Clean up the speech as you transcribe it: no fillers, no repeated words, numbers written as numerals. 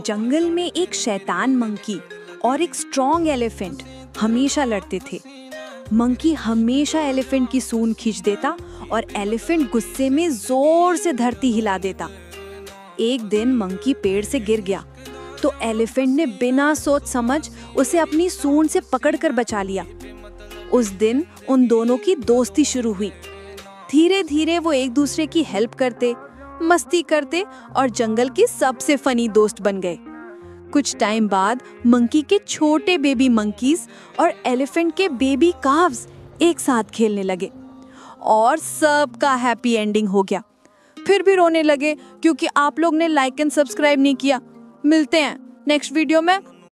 जंगल में एक शैतान मंकी और एक स्ट्रॉन्ग एलिफेंट हमेशा लड़ते थे। मंकी हमेशा एलिफेंट की सूंड खींच देता और एलिफेंट गुस्से में जोर से धरती हिला देता। एक दिन मंकी पेड़ से गिर गया तो एलिफेंट ने बिना सोच समझ उसे अपनी सूंड से पकड़कर बचा लिया। उस दिन उन दोनों की दोस्ती शुरू हुई। धीरे धीरे वो एक दूसरे की हेल्प करते, मस्ती करते और जंगल के सबसे फनी दोस्त बन गए। कुछ टाइम बाद मंकी के छोटे बेबी मंकीज और एलिफेंट के बेबी काव्स एक साथ खेलने लगे और सबका हैप्पी एंडिंग हो गया। फिर भी रोने लगे क्योंकि आप लोग ने लाइक एंड सब्सक्राइब नहीं किया। मिलते हैं नेक्स्ट वीडियो में।